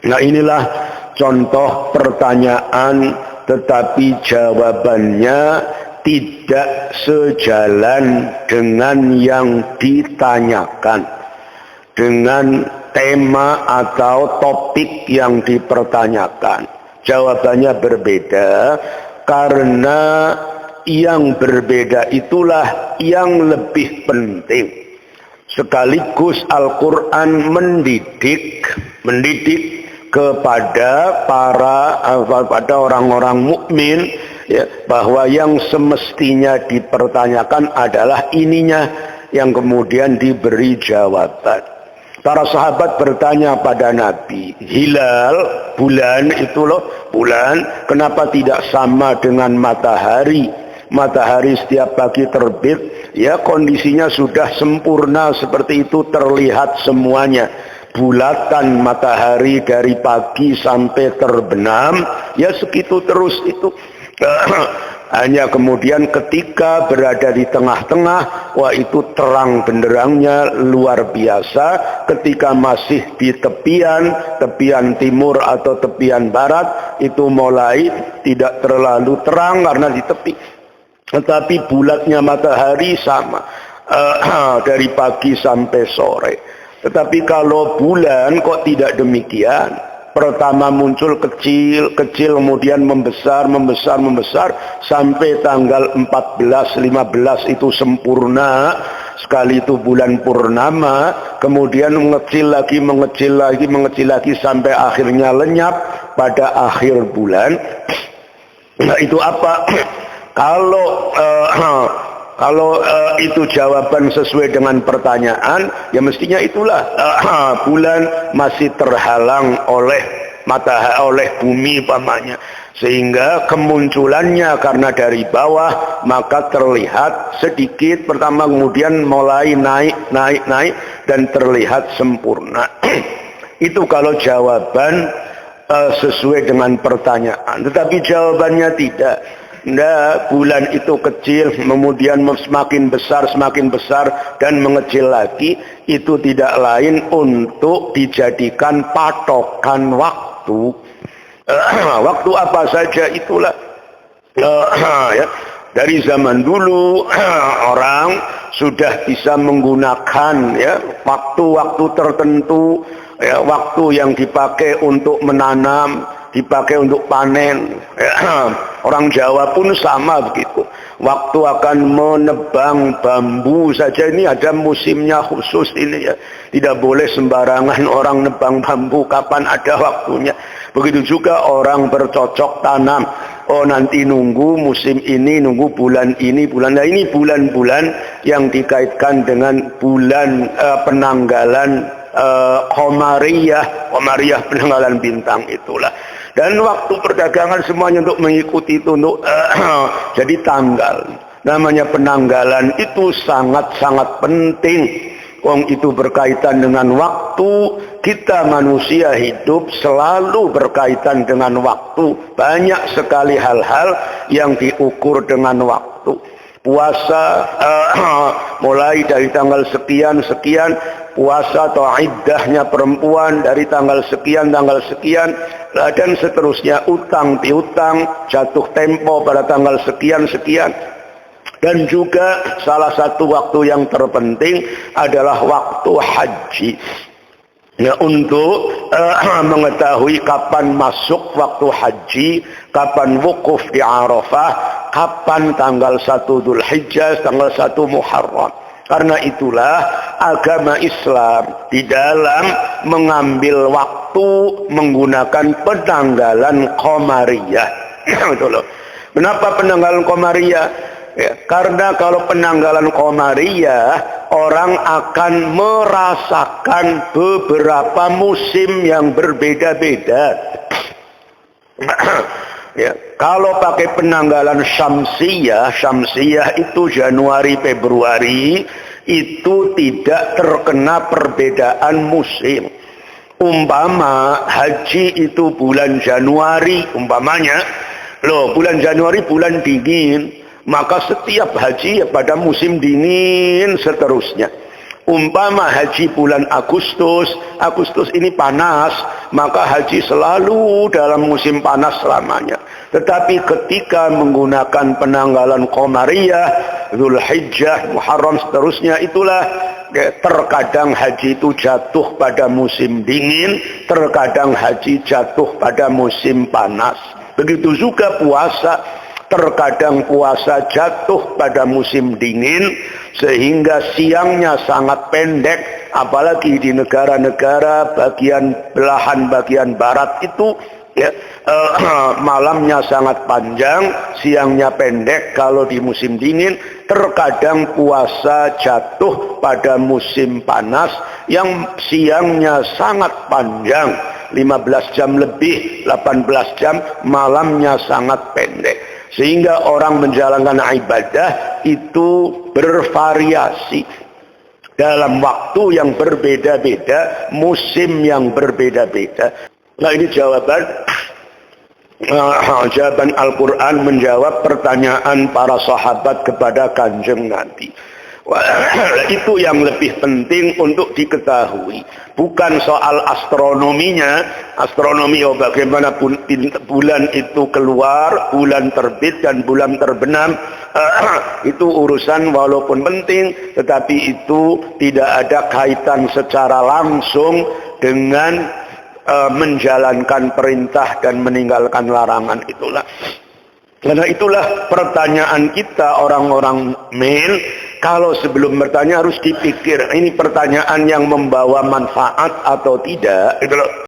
Nah, inilah contoh pertanyaan tetapi jawabannya tidak sejalan dengan yang ditanyakan, dengan tema atau topik yang dipertanyakan. Jawabannya berbeda karena yang berbeda itulah yang lebih penting. Sekaligus Al-Quran mendidik kepada pada orang-orang mukmin, ya, bahwa yang semestinya dipertanyakan adalah ininya, yang kemudian diberi jawaban. Para sahabat bertanya pada Nabi, hilal, bulan itu loh, bulan kenapa tidak sama dengan matahari? Matahari setiap pagi terbit, ya kondisinya sudah sempurna seperti itu, terlihat semuanya. Bulatan matahari dari pagi sampai terbenam, ya segitu terus itu. Hanya kemudian ketika berada di tengah-tengah, wah itu terang benderangnya luar biasa. Ketika masih di tepian timur atau tepian barat, itu mulai tidak terlalu terang karena di tepi. Tetapi bulatnya matahari sama dari pagi sampai sore. Tetapi kalau bulan kok tidak demikian. Pertama muncul kecil, kemudian membesar, sampai tanggal 14, 15 itu sempurna. Sekali itu bulan purnama, kemudian mengecil lagi, sampai akhirnya lenyap pada akhir bulan. Nah, itu apa? Kalau itu jawaban sesuai dengan pertanyaan, ya mestinya itulah bulan masih terhalang oleh oleh bumi pamannya, sehingga kemunculannya karena dari bawah maka terlihat sedikit pertama, kemudian mulai naik dan terlihat sempurna. Itu kalau jawaban sesuai dengan pertanyaan. Tetapi jawabannya tidak. Nah, bulan itu kecil, kemudian semakin besar dan mengecil lagi. Itu tidak lain untuk dijadikan patokan waktu. Waktu apa saja itulah. Ya, dari zaman dulu orang sudah bisa menggunakan, ya, waktu-waktu tertentu, ya, waktu yang dipakai untuk menanam, dipakai untuk panen. Orang Jawa pun sama begitu. Waktu akan menebang bambu saja ini ada musimnya khusus ini, ya. Tidak boleh sembarangan orang nebang bambu, kapan ada waktunya. Begitu juga orang bercocok tanam. Oh, nanti nunggu musim ini, nunggu bulan ini, Nah, ini bulan-bulan yang dikaitkan dengan bulan penanggalan Qamariyah penanggalan bintang itulah. Dan waktu perdagangan semuanya untuk mengikuti itu, untuk jadi tanggal. Namanya penanggalan itu sangat-sangat penting. Wong itu berkaitan dengan waktu. Kita manusia hidup selalu berkaitan dengan waktu. Banyak sekali hal-hal yang diukur dengan waktu. Puasa mulai dari tanggal sekian, puasa atau iddahnya perempuan dari tanggal sekian, dan seterusnya. Utang piutang jatuh tempo pada tanggal sekian. Dan juga salah satu waktu yang terpenting adalah waktu haji. Ya, untuk mengetahui kapan masuk waktu haji, kapan wukuf di Arafah, kapan tanggal 1 Dzulhijjah, tanggal 1 Muharram. Karena itulah agama Islam di dalam mengambil waktu menggunakan penanggalan Qamariyah. Kenapa penanggalan Qamariyah? Ya, karena kalau penanggalan Qamariyah, orang akan merasakan beberapa musim yang berbeda-beda. Ya, kalau pakai penanggalan Syamsiyah itu Januari Februari, itu tidak terkena perbedaan musim. Umpama haji itu bulan Januari, umpamanya, bulan Januari bulan dingin, maka setiap haji pada musim dingin seterusnya. Umpama haji bulan Agustus ini panas, maka haji selalu dalam musim panas selamanya. Tetapi ketika menggunakan penanggalan Qamariyah, Zulhijjah, Muharram seterusnya, itulah terkadang haji itu jatuh pada musim dingin, terkadang haji jatuh pada musim panas. Begitu juga puasa. Terkadang puasa jatuh pada musim dingin sehingga siangnya sangat pendek, apalagi di negara-negara belahan bagian barat itu ya, malamnya sangat panjang, siangnya pendek kalau di musim dingin. Terkadang puasa jatuh pada musim panas yang siangnya sangat panjang, 15 jam lebih, 18 jam, malamnya sangat pendek. Sehingga orang menjalankan ibadah itu bervariasi dalam waktu yang berbeda-beda, musim yang berbeda-beda. Nah, ini jawaban Al-Quran menjawab pertanyaan para sahabat kepada Kanjeng Nabi. Itu yang lebih penting untuk diketahui, bukan soal astronominya. Astronomi, bagaimana bulan itu keluar, bulan terbit dan bulan terbenam, itu urusan walaupun penting, tetapi itu tidak ada kaitan secara langsung dengan menjalankan perintah dan meninggalkan larangan. Karena itulah pertanyaan kita orang-orang mail, kalau sebelum bertanya harus dipikir, ini pertanyaan yang membawa manfaat atau tidak, gitu loh.